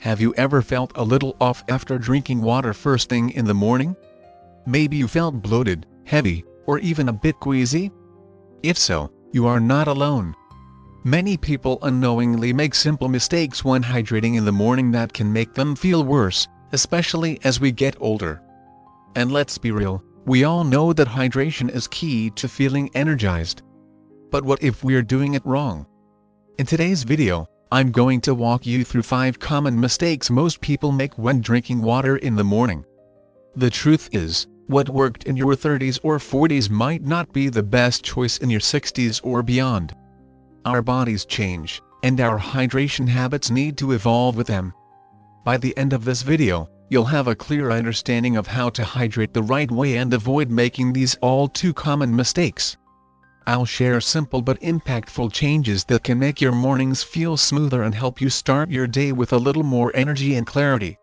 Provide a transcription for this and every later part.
Have you ever felt a little off after drinking water first thing in the morning? Maybe you felt bloated, heavy, or even a bit queasy? If so, you are not alone. Many people unknowingly make simple mistakes when hydrating in the morning that can make them feel worse, especially as we get older. And let's be real, we all know that hydration is key to feeling energized. But what if we're doing it wrong? In today's video, I'm going to walk you through 5 common mistakes most people make when drinking water in the morning. The truth is, what worked in your 30s or 40s might not be the best choice in your 60s or beyond. Our bodies change, and our hydration habits need to evolve with them. By the end of this video, you'll have a clear understanding of how to hydrate the right way and avoid making these all too common mistakes. I'll share simple but impactful changes that can make your mornings feel smoother and help you start your day with a little more energy and clarity.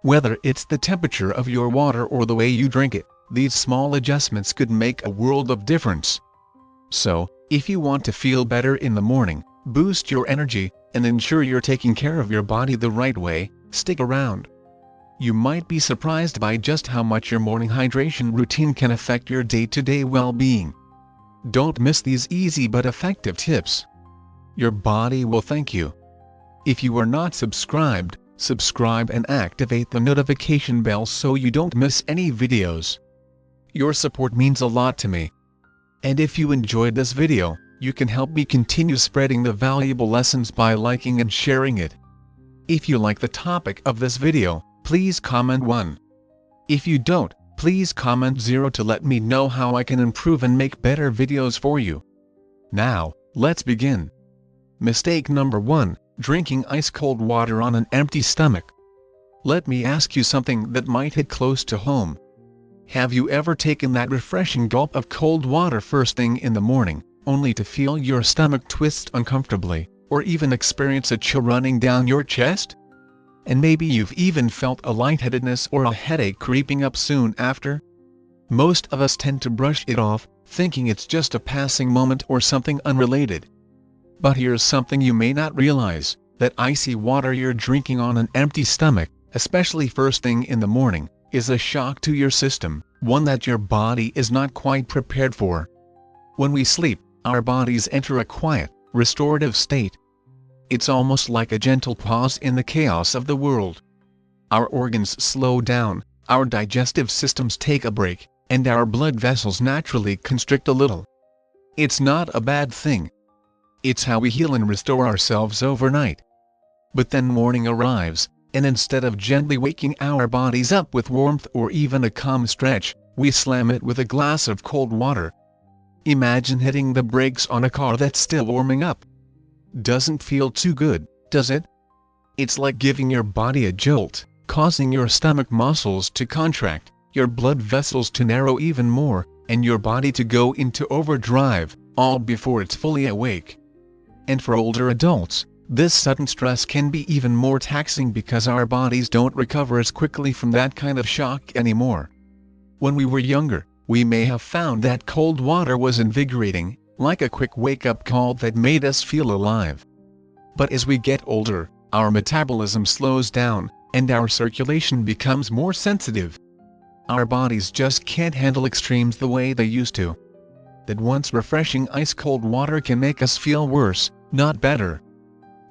Whether it's the temperature of your water or the way you drink it, these small adjustments could make a world of difference. So, if you want to feel better in the morning, boost your energy, and ensure you're taking care of your body the right way, stick around. You might be surprised by just how much your morning hydration routine can affect your day-to-day well-being. Don't miss these easy but effective tips. Your body will thank you. If you are not subscribed, subscribe and activate the notification bell so you don't miss any videos. Your support means a lot to me. And if you enjoyed this video, you can help me continue spreading the valuable lessons by liking and sharing it. If you like the topic of this video, please comment 1. If you don't, please comment 0 to let me know how I can improve and make better videos for you. Now, let's begin. Mistake number 1, drinking ice-cold water on an empty stomach. Let me ask you something that might hit close to home. Have you ever taken that refreshing gulp of cold water first thing in the morning, only to feel your stomach twist uncomfortably, or even experience a chill running down your chest? And maybe you've even felt a lightheadedness or a headache creeping up soon after? Most of us tend to brush it off, thinking it's just a passing moment or something unrelated. But here's something you may not realize, that icy water you're drinking on an empty stomach, especially first thing in the morning, is a shock to your system, one that your body is not quite prepared for. When we sleep, our bodies enter a quiet, restorative state. It's almost like a gentle pause in the chaos of the world. Our organs slow down, our digestive systems take a break, and our blood vessels naturally constrict a little. It's not a bad thing. It's how we heal and restore ourselves overnight. But then morning arrives, and instead of gently waking our bodies up with warmth or even a calm stretch, we slam it with a glass of cold water. Imagine hitting the brakes on a car that's still warming up. Doesn't feel too good, does it? It's like giving your body a jolt, causing your stomach muscles to contract, your blood vessels to narrow even more, and your body to go into overdrive, all before it's fully awake. And for older adults, this sudden stress can be even more taxing because our bodies don't recover as quickly from that kind of shock anymore. When we were younger, we may have found that cold water was invigorating, like a quick wake-up call that made us feel alive. But as we get older, our metabolism slows down, and our circulation becomes more sensitive. Our bodies just can't handle extremes the way they used to. That once refreshing ice-cold water can make us feel worse, not better.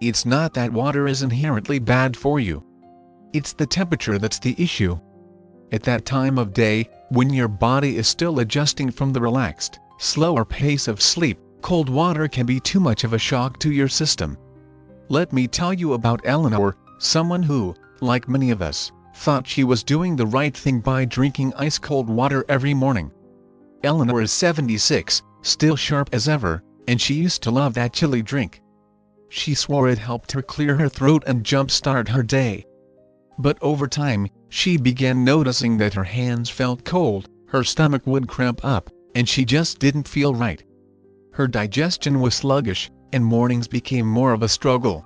It's not that water is inherently bad for you. It's the temperature that's the issue. At that time of day, when your body is still adjusting from the relaxed, slower pace of sleep, cold water can be too much of a shock to your system. Let me tell you about Eleanor, someone who, like many of us, thought she was doing the right thing by drinking ice-cold water every morning. Eleanor is 76, still sharp as ever, and she used to love that chilly drink. She swore it helped her clear her throat and jump-start her day. But over time, she began noticing that her hands felt cold, her stomach would cramp up, and she just didn't feel right. Her digestion was sluggish, and mornings became more of a struggle.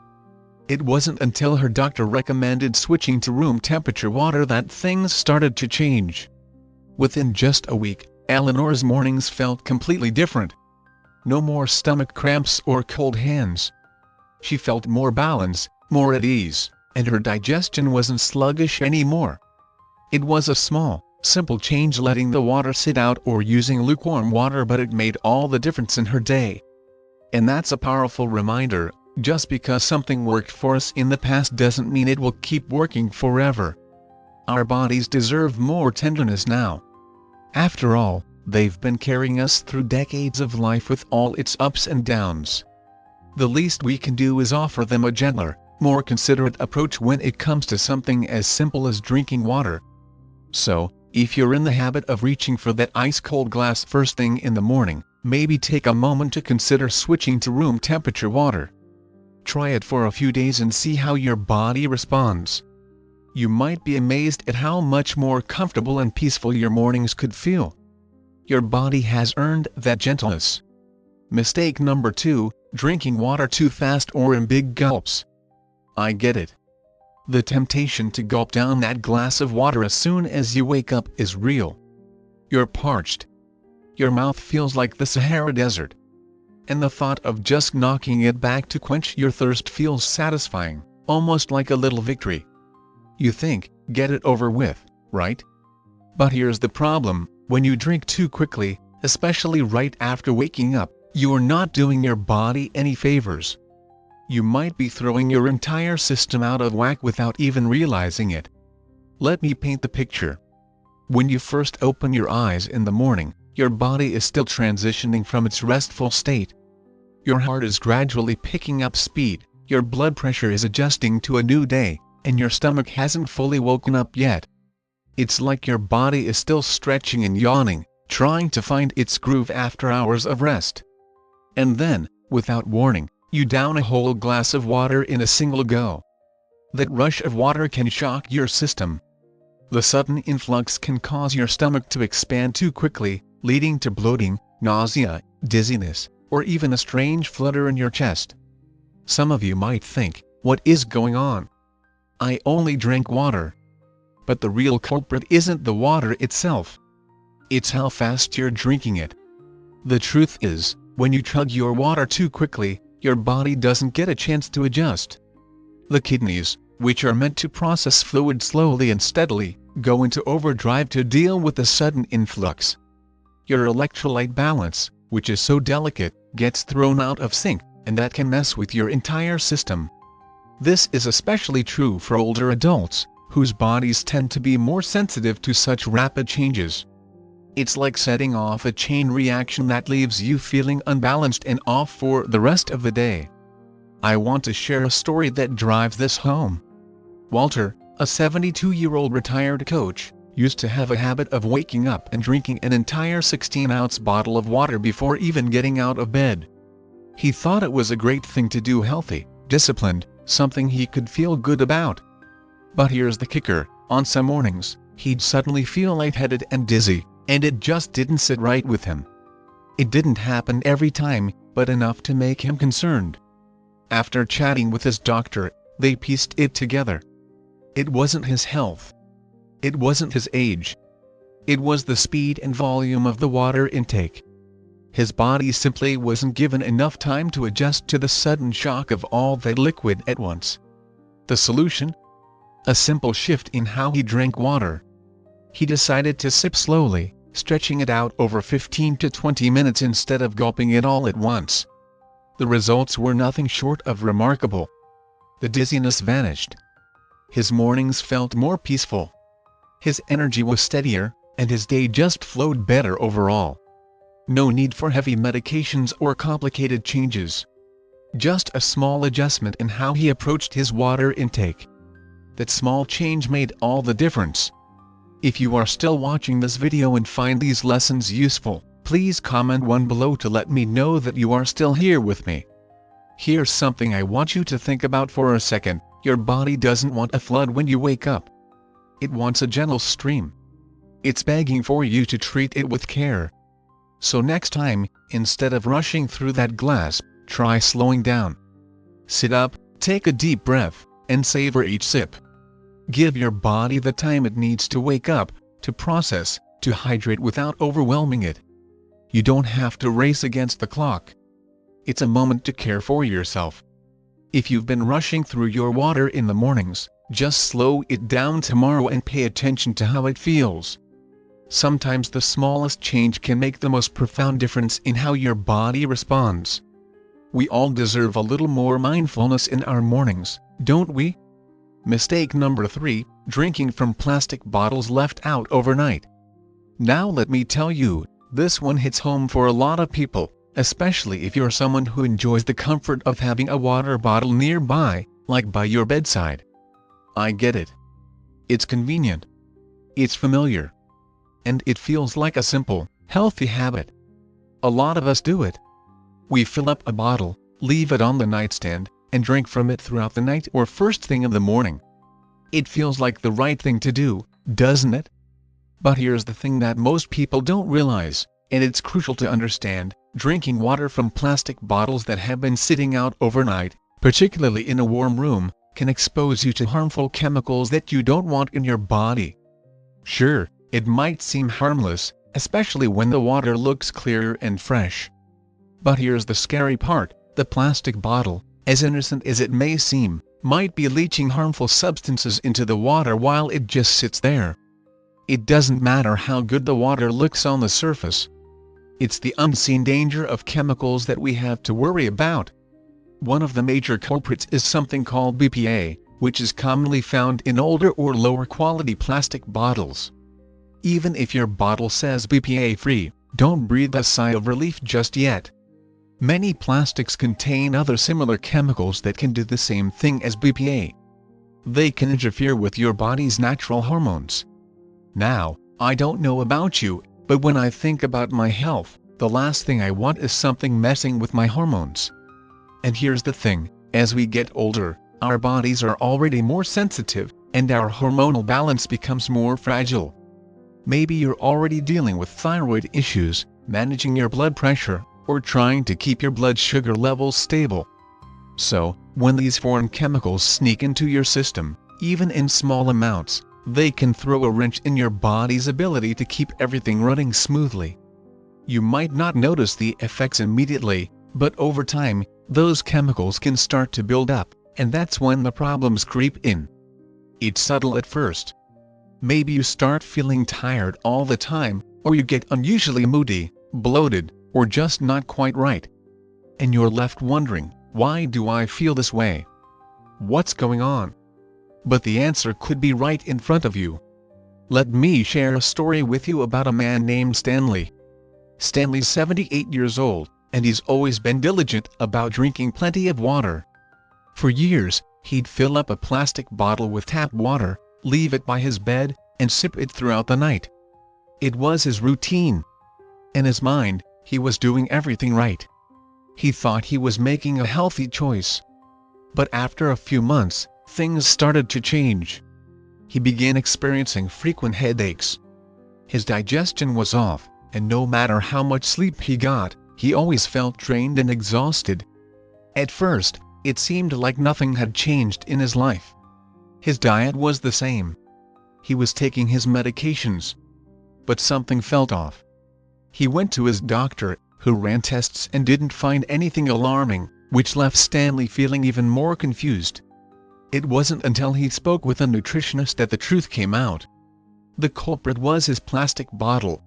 It wasn't until her doctor recommended switching to room temperature water that things started to change. Within just a week, Eleanor's mornings felt completely different. No more stomach cramps or cold hands. She felt more balanced, more at ease, and her digestion wasn't sluggish anymore. It was a small, simple change, letting the water sit out or using lukewarm water, but it made all the difference in her day. And that's a powerful reminder: just because something worked for us in the past doesn't mean it will keep working forever. Our bodies deserve more tenderness now. After all, they've been carrying us through decades of life with all its ups and downs. The least we can do is offer them a gentler, more considerate approach when it comes to something as simple as drinking water. So, if you're in the habit of reaching for that ice-cold glass first thing in the morning, maybe take a moment to consider switching to room temperature water. Try it for a few days and see how your body responds. You might be amazed at how much more comfortable and peaceful your mornings could feel. Your body has earned that gentleness. Mistake number 2, drinking water too fast or in big gulps. I get it. The temptation to gulp down that glass of water as soon as you wake up is real. You're parched. Your mouth feels like the Sahara Desert. And the thought of just knocking it back to quench your thirst feels satisfying, almost like a little victory. You think, get it over with, right? But here's the problem: when you drink too quickly, especially right after waking up, you're not doing your body any favors. You might be throwing your entire system out of whack without even realizing it. Let me paint the picture. When you first open your eyes in the morning, your body is still transitioning from its restful state. Your heart is gradually picking up speed, your blood pressure is adjusting to a new day, and your stomach hasn't fully woken up yet. It's like your body is still stretching and yawning, trying to find its groove after hours of rest. And then, without warning, you down a whole glass of water in a single go. That rush of water can shock your system. The sudden influx can cause your stomach to expand too quickly, leading to bloating, nausea, dizziness, or even a strange flutter in your chest. Some of you might think, what is going on? I only drank water. But the real culprit isn't the water itself. It's how fast you're drinking it. The truth is, when you chug your water too quickly, your body doesn't get a chance to adjust. The kidneys, which are meant to process fluid slowly and steadily, go into overdrive to deal with the sudden influx. Your electrolyte balance, which is so delicate, gets thrown out of sync, and that can mess with your entire system. This is especially true for older adults, whose bodies tend to be more sensitive to such rapid changes. It's like setting off a chain reaction that leaves you feeling unbalanced and off for the rest of the day. I want to share a story that drives this home. Walter, a 72-year-old retired coach, used to have a habit of waking up and drinking an entire 16-ounce bottle of water before even getting out of bed. He thought it was a great thing to do, healthy, disciplined, something he could feel good about. But here's the kicker: on some mornings, he'd suddenly feel lightheaded and dizzy, and it just didn't sit right with him. It didn't happen every time, but enough to make him concerned. After chatting with his doctor, they pieced it together. It wasn't his health. It wasn't his age. It was the speed and volume of the water intake. His body simply wasn't given enough time to adjust to the sudden shock of all that liquid at once. The solution? A simple shift in how he drank water. He decided to sip slowly, stretching it out over 15 to 20 minutes instead of gulping it all at once. The results were nothing short of remarkable. The dizziness vanished. His mornings felt more peaceful. His energy was steadier, and his day just flowed better overall. No need for heavy medications or complicated changes. Just a small adjustment in how he approached his water intake. That small change made all the difference. If you are still watching this video and find these lessons useful, please comment one below to let me know that you are still here with me. Here's something I want you to think about for a second: your body doesn't want a flood when you wake up. It wants a gentle stream. It's begging for you to treat it with care. So next time, instead of rushing through that glass, try slowing down. Sit up, take a deep breath, and savor each sip. Give your body the time it needs to wake up, to process, to hydrate without overwhelming it. You don't have to race against the clock. It's a moment to care for yourself. If you've been rushing through your water in the mornings, just slow it down tomorrow and pay attention to how it feels. Sometimes the smallest change can make the most profound difference in how your body responds. We all deserve a little more mindfulness in our mornings, don't we? Mistake number 3, drinking from plastic bottles left out overnight. Now let me tell you, this one hits home for a lot of people, especially if you're someone who enjoys the comfort of having a water bottle nearby, like by your bedside. I get it. It's convenient. It's familiar. And it feels like a simple, healthy habit. A lot of us do it. We fill up a bottle, leave it on the nightstand, and drink from it throughout the night or first thing in the morning. It feels like the right thing to do, doesn't it? But here's the thing that most people don't realize, and it's crucial to understand: drinking water from plastic bottles that have been sitting out overnight, particularly in a warm room, can expose you to harmful chemicals that you don't want in your body. Sure, it might seem harmless, especially when the water looks clear and fresh. But here's the scary part: the plastic bottle, as innocent as it may seem, might be leaching harmful substances into the water while it just sits there. It doesn't matter how good the water looks on the surface. It's the unseen danger of chemicals that we have to worry about. One of the major culprits is something called BPA, which is commonly found in older or lower quality plastic bottles. Even if your bottle says BPA-free, don't breathe a sigh of relief just yet. Many plastics contain other similar chemicals that can do the same thing as BPA. They can interfere with your body's natural hormones. Now, I don't know about you, but when I think about my health, the last thing I want is something messing with my hormones. And here's the thing: as we get older, our bodies are already more sensitive, and our hormonal balance becomes more fragile. Maybe you're already dealing with thyroid issues, managing your blood pressure, or trying to keep your blood sugar levels stable. So, when these foreign chemicals sneak into your system, even in small amounts, they can throw a wrench in your body's ability to keep everything running smoothly. You might not notice the effects immediately, but over time, those chemicals can start to build up, and that's when the problems creep in. It's subtle at first. Maybe you start feeling tired all the time, or you get unusually moody, bloated, or just not quite right. And you're left wondering, why do I feel this way? What's going on? But the answer could be right in front of you. Let me share a story with you about a man named Stanley. Stanley's 78 years old, and he's always been diligent about drinking plenty of water. For years, he'd fill up a plastic bottle with tap water, leave it by his bed, and sip it throughout the night. It was his routine. In his mind, he was doing everything right. He thought he was making a healthy choice. But after a few months, things started to change. He began experiencing frequent headaches. His digestion was off, and no matter how much sleep he got, he always felt drained and exhausted. At first, it seemed like nothing had changed in his life. His diet was the same. He was taking his medications. But something felt off. He went to his doctor, who ran tests and didn't find anything alarming, which left Stanley feeling even more confused. It wasn't until he spoke with a nutritionist that the truth came out. The culprit was his plastic bottle.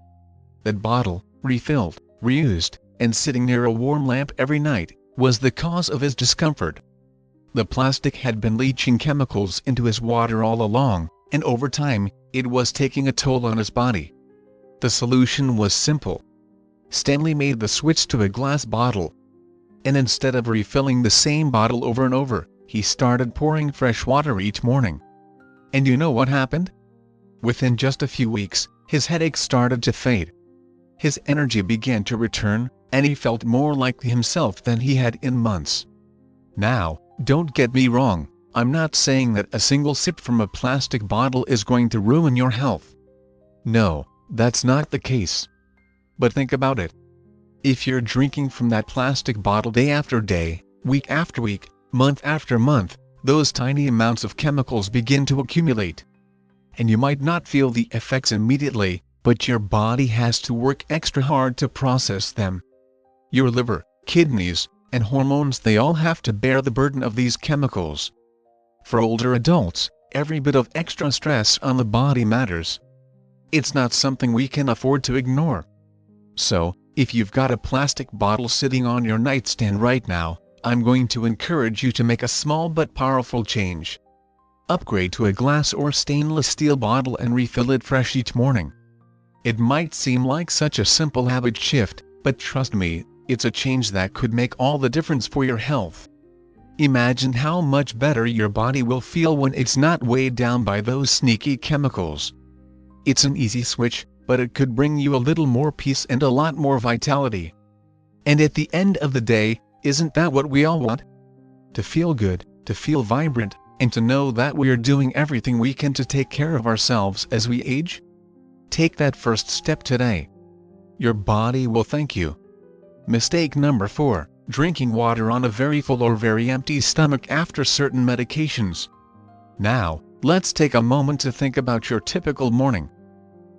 That bottle, refilled, reused, and sitting near a warm lamp every night, was the cause of his discomfort. The plastic had been leaching chemicals into his water all along, and over time, it was taking a toll on his body. The solution was simple. Stanley made the switch to a glass bottle. And instead of refilling the same bottle over and over, he started pouring fresh water each morning. And you know what happened? Within just a few weeks, his headaches started to fade. His energy began to return, and he felt more like himself than he had in months. Now, don't get me wrong, I'm not saying that a single sip from a plastic bottle is going to ruin your health. No, that's not the case. But think about it. If you're drinking from that plastic bottle day after day, week after week, month after month, those tiny amounts of chemicals begin to accumulate. And you might not feel the effects immediately, but your body has to work extra hard to process them. Your liver, kidneys, and hormones, they all have to bear the burden of these chemicals. For older adults, every bit of extra stress on the body matters. It's not something we can afford to ignore. So, if you've got a plastic bottle sitting on your nightstand right now, I'm going to encourage you to make a small but powerful change. Upgrade to a glass or stainless steel bottle and refill it fresh each morning. It might seem like such a simple habit shift, but trust me, it's a change that could make all the difference for your health. Imagine how much better your body will feel when it's not weighed down by those sneaky chemicals. It's an easy switch, but it could bring you a little more peace and a lot more vitality. And at the end of the day, isn't that what we all want? To feel good, to feel vibrant, and to know that we're doing everything we can to take care of ourselves as we age? Take that first step today. Your body will thank you. Mistake number 4, drinking water on a very full or very empty stomach after certain medications. Now, let's take a moment to think about your typical morning.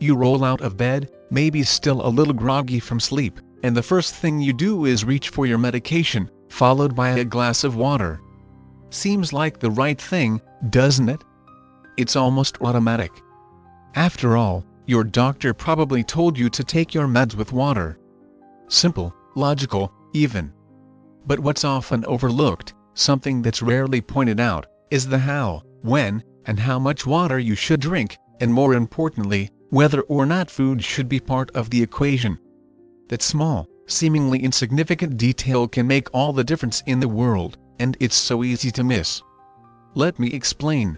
You roll out of bed, maybe still a little groggy from sleep, and the first thing you do is reach for your medication, followed by a glass of water. Seems like the right thing, doesn't it? It's almost automatic. After all, your doctor probably told you to take your meds with water. Simple, logical, even. But what's often overlooked, something that's rarely pointed out, is the how, when, and how much water you should drink, and more importantly, whether or not food should be part of the equation. That small, seemingly insignificant detail can make all the difference in the world, and it's so easy to miss. Let me explain.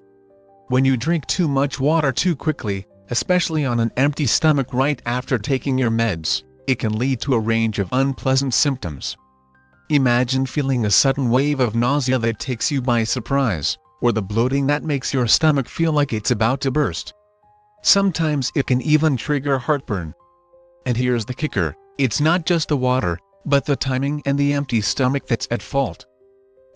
When you drink too much water too quickly, especially on an empty stomach right after taking your meds, it can lead to a range of unpleasant symptoms. Imagine feeling a sudden wave of nausea that takes you by surprise, or the bloating that makes your stomach feel like it's about to burst. Sometimes it can even trigger heartburn. And here's the kicker, it's not just the water, but the timing and the empty stomach that's at fault.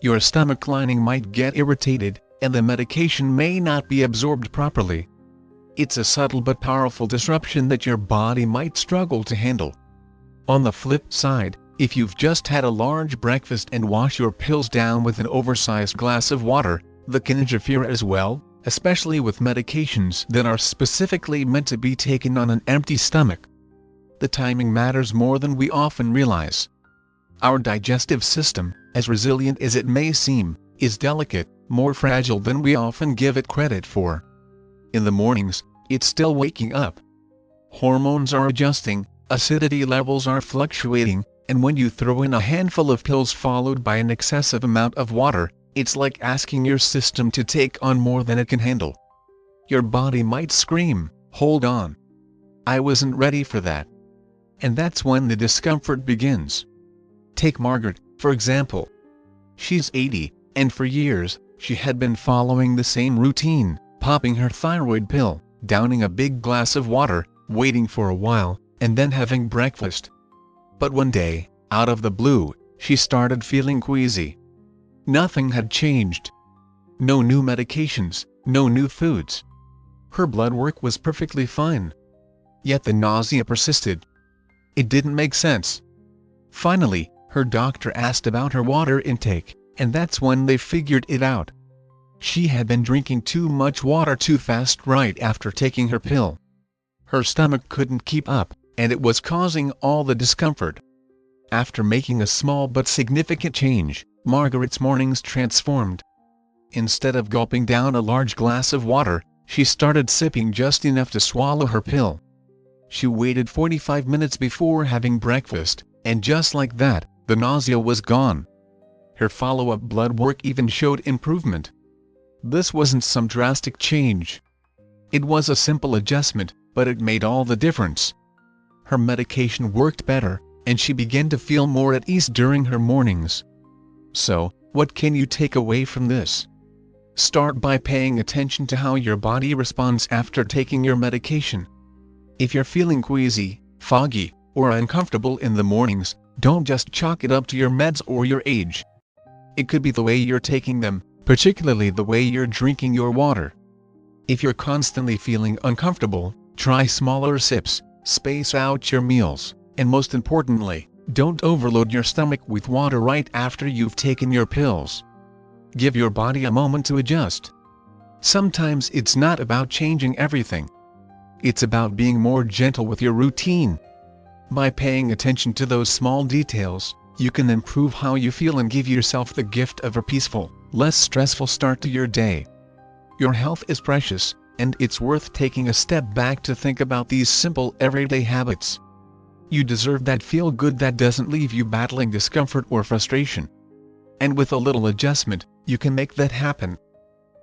Your stomach lining might get irritated, and the medication may not be absorbed properly. It's a subtle but powerful disruption that your body might struggle to handle. On the flip side, if you've just had a large breakfast and wash your pills down with an oversized glass of water, that can interfere as well, especially with medications that are specifically meant to be taken on an empty stomach. The timing matters more than we often realize. Our digestive system, as resilient as it may seem, is delicate, more fragile than we often give it credit for. In the mornings, it's still waking up. Hormones are adjusting, acidity levels are fluctuating, and when you throw in a handful of pills followed by an excessive amount of water, it's like asking your system to take on more than it can handle. Your body might scream, "Hold on. I wasn't ready for that." And that's when the discomfort begins. Take Margaret, for example. She's 80, and for years, she had been following the same routine, popping her thyroid pill, downing a big glass of water, waiting for a while, and then having breakfast. But one day, out of the blue, she started feeling queasy. Nothing had changed. No new medications, no new foods. Her blood work was perfectly fine. Yet the nausea persisted. It didn't make sense. Finally, her doctor asked about her water intake, and that's when they figured it out. She had been drinking too much water too fast right after taking her pill. Her stomach couldn't keep up, and it was causing all the discomfort. After making a small but significant change, Margaret's mornings transformed. Instead of gulping down a large glass of water, she started sipping just enough to swallow her pill. She waited 45 minutes before having breakfast, and just like that, the nausea was gone. Her follow-up blood work even showed improvement. This wasn't some drastic change. It was a simple adjustment, but it made all the difference. Her medication worked better, and she began to feel more at ease during her mornings. So, what can you take away from this? Start by paying attention to how your body responds after taking your medication. If you're feeling queasy, foggy, or uncomfortable in the mornings, don't just chalk it up to your meds or your age. It could be the way you're taking them, particularly the way you're drinking your water. If you're constantly feeling uncomfortable, try smaller sips, space out your meals, and most importantly, Don't overload your stomach with water right after you've taken your pills. Give your body a moment to adjust. Sometimes it's not about changing everything. It's about being more gentle with your routine. By paying attention to those small details, you can improve how you feel and give yourself the gift of a peaceful, less stressful start to your day. Your health is precious, and it's worth taking a step back to think about these simple everyday habits. You deserve that feel-good that doesn't leave you battling discomfort or frustration. And with a little adjustment, you can make that happen.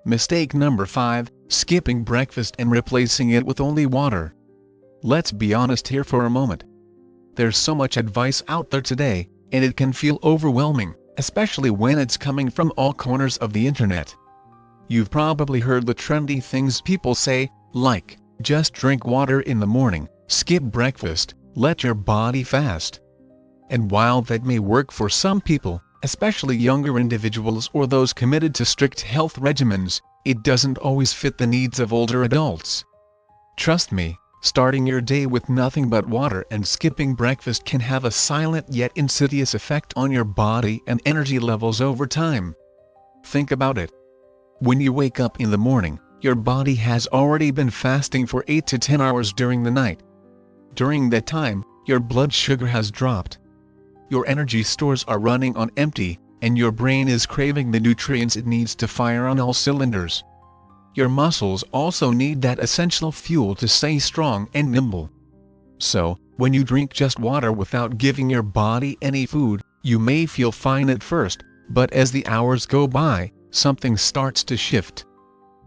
Mistake number 5, skipping breakfast and replacing it with only water. Let's be honest here for a moment. There's so much advice out there today, and it can feel overwhelming, especially when it's coming from all corners of the internet. You've probably heard the trendy things people say, like, just drink water in the morning, skip breakfast, let your body fast. And while that may work for some people, especially younger individuals or those committed to strict health regimens, it doesn't always fit the needs of older adults. Trust me, starting your day with nothing but water and skipping breakfast can have a silent yet insidious effect on your body and energy levels over time. Think about it. When you wake up in the morning, your body has already been fasting for 8 to 10 hours during the night. During that time, your blood sugar has dropped. Your energy stores are running on empty, and your brain is craving the nutrients it needs to fire on all cylinders. Your muscles also need that essential fuel to stay strong and nimble. So, when you drink just water without giving your body any food, you may feel fine at first, but as the hours go by, something starts to shift.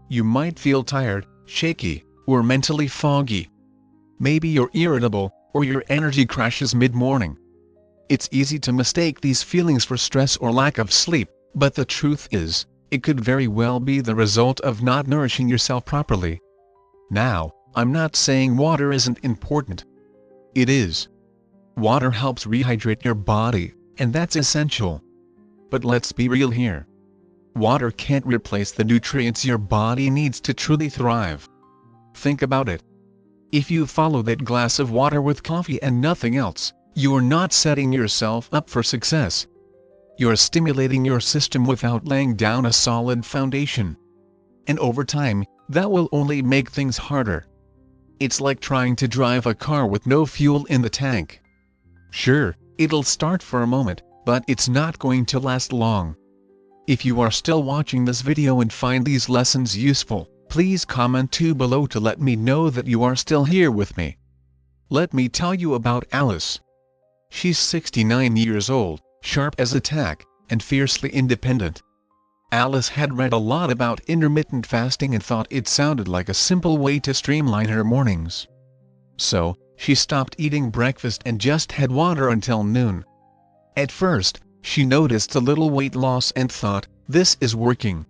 You might feel tired, shaky, or mentally foggy. Maybe you're irritable, or your energy crashes mid-morning. It's easy to mistake these feelings for stress or lack of sleep, but the truth is, it could very well be the result of not nourishing yourself properly. Now, I'm not saying water isn't important. It is. Water helps rehydrate your body, and that's essential. But let's be real here. Water can't replace the nutrients your body needs to truly thrive. Think about it. If you follow that glass of water with coffee and nothing else, you're not setting yourself up for success. You're stimulating your system without laying down a solid foundation. And over time, that will only make things harder. It's like trying to drive a car with no fuel in the tank. Sure, it'll start for a moment, but it's not going to last long. If you are still watching this video and find these lessons useful, please comment below to let me know that you are still here with me. Let me tell you about Alice. She's 69 years old, sharp as a tack, and fiercely independent. Alice had read a lot about intermittent fasting and thought it sounded like a simple way to streamline her mornings. So, she stopped eating breakfast and just had water until noon. At first, she noticed a little weight loss and thought, this is working.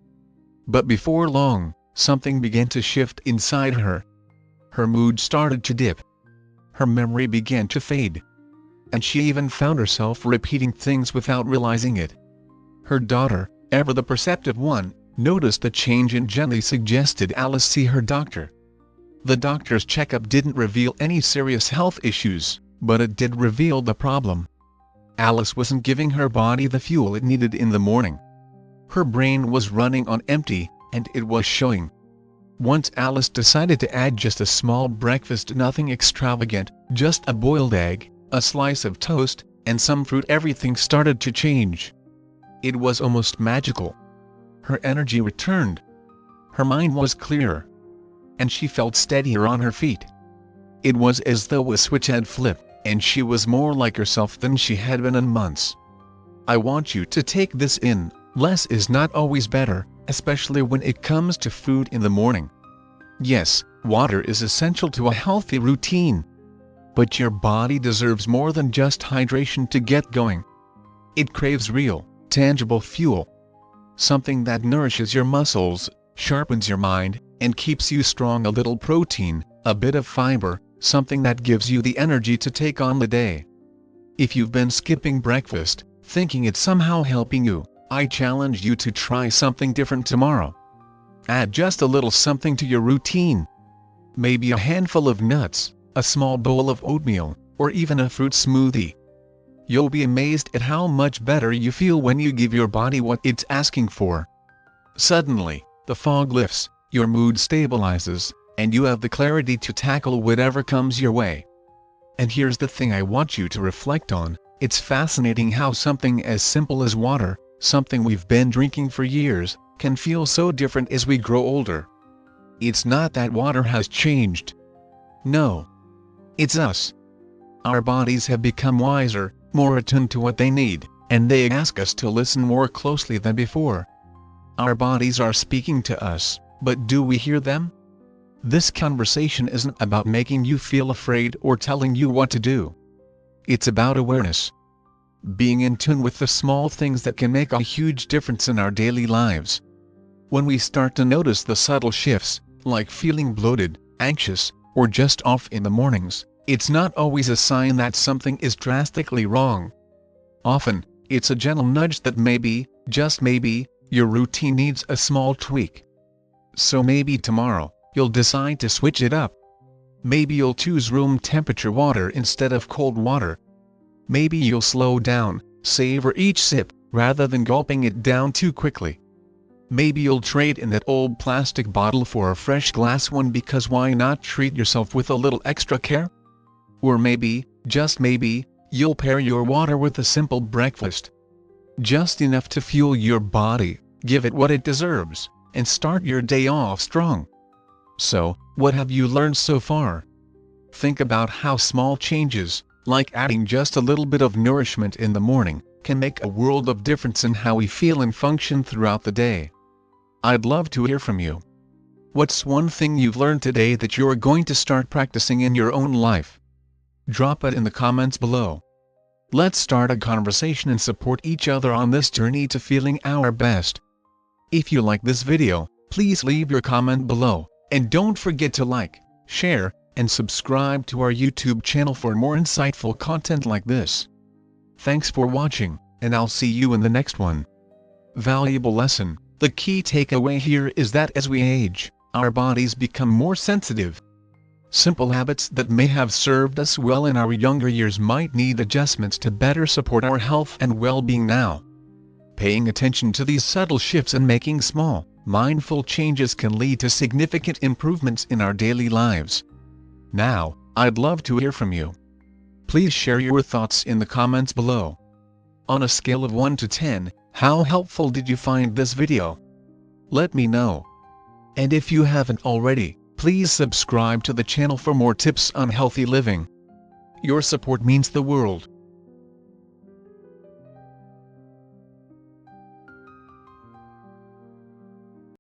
But before long, something began to shift inside her. Her mood started to dip. Her memory began to fade. And she even found herself repeating things without realizing it. Her daughter, ever the perceptive one, noticed the change and gently suggested Alice see her doctor. The doctor's checkup didn't reveal any serious health issues, but it did reveal the problem. Alice wasn't giving her body the fuel it needed in the morning. Her brain was running on empty, and it was showing. Once Alice decided to add just a small breakfast, nothing extravagant, just a boiled egg, a slice of toast, and some fruit, everything started to change. It was almost magical. Her energy returned. Her mind was clearer. And she felt steadier on her feet. It was as though a switch had flipped, and she was more like herself than she had been in months. I want you to take this in, less is not always better, especially when it comes to food in the morning. Yes, water is essential to a healthy routine. But your body deserves more than just hydration to get going. It craves real, tangible fuel. Something that nourishes your muscles, sharpens your mind, and keeps you strong. A little protein, a bit of fiber, something that gives you the energy to take on the day. If you've been skipping breakfast, thinking it's somehow helping you, I challenge you to try something different tomorrow. Add just a little something to your routine. Maybe a handful of nuts, a small bowl of oatmeal, or even a fruit smoothie. you'll be amazed at how much better you feel when you give your body what it's asking for. Suddenly, the fog lifts, your mood stabilizes, and you have the clarity to tackle whatever comes your way. And here's the thing I want you to reflect on: it's fascinating how something as simple as water, something we've been drinking for years, can feel so different as we grow older. It's not that water has changed. No. It's us. Our bodies have become wiser, more attuned to what they need, and they ask us to listen more closely than before. Our bodies are speaking to us, but do we hear them? This conversation isn't about making you feel afraid or telling you what to do. It's about awareness. Being in tune with the small things that can make a huge difference in our daily lives. When we start to notice the subtle shifts, like feeling bloated, anxious, or just off in the mornings, it's not always a sign that something is drastically wrong. Often, it's a gentle nudge that maybe, just maybe, your routine needs a small tweak. So maybe tomorrow, you'll decide to switch it up. Maybe you'll choose room temperature water instead of cold water. Maybe you'll slow down, savor each sip, rather than gulping it down too quickly. Maybe you'll trade in that old plastic bottle for a fresh glass one, because why not treat yourself with a little extra care? Or maybe, just maybe, you'll pair your water with a simple breakfast. Just enough to fuel your body, give it what it deserves, and start your day off strong. So, what have you learned so far? Think about how small changes, like adding just a little bit of nourishment in the morning, can make a world of difference in how we feel and function throughout the day. I'd love to hear from you. What's one thing you've learned today that you're going to start practicing in your own life? Drop it in the comments below. Let's start a conversation and support each other on this journey to feeling our best. If you like this video, please leave your comment below, and don't forget to like, share, and subscribe to our YouTube channel for more insightful content like this. Thanks for watching, and I'll see you in the next one. Valuable lesson: the key takeaway here is that as we age, our bodies become more sensitive. Simple habits that may have served us well in our younger years might need adjustments to better support our health and well-being now. Paying attention to these subtle shifts and making small, mindful changes can lead to significant improvements in our daily lives. Now, I'd love to hear from you. Please share your thoughts in the comments below. On a scale of 1 to 10, how helpful did you find this video? Let me know. And if you haven't already, please subscribe to the channel for more tips on healthy living. Your support means the world.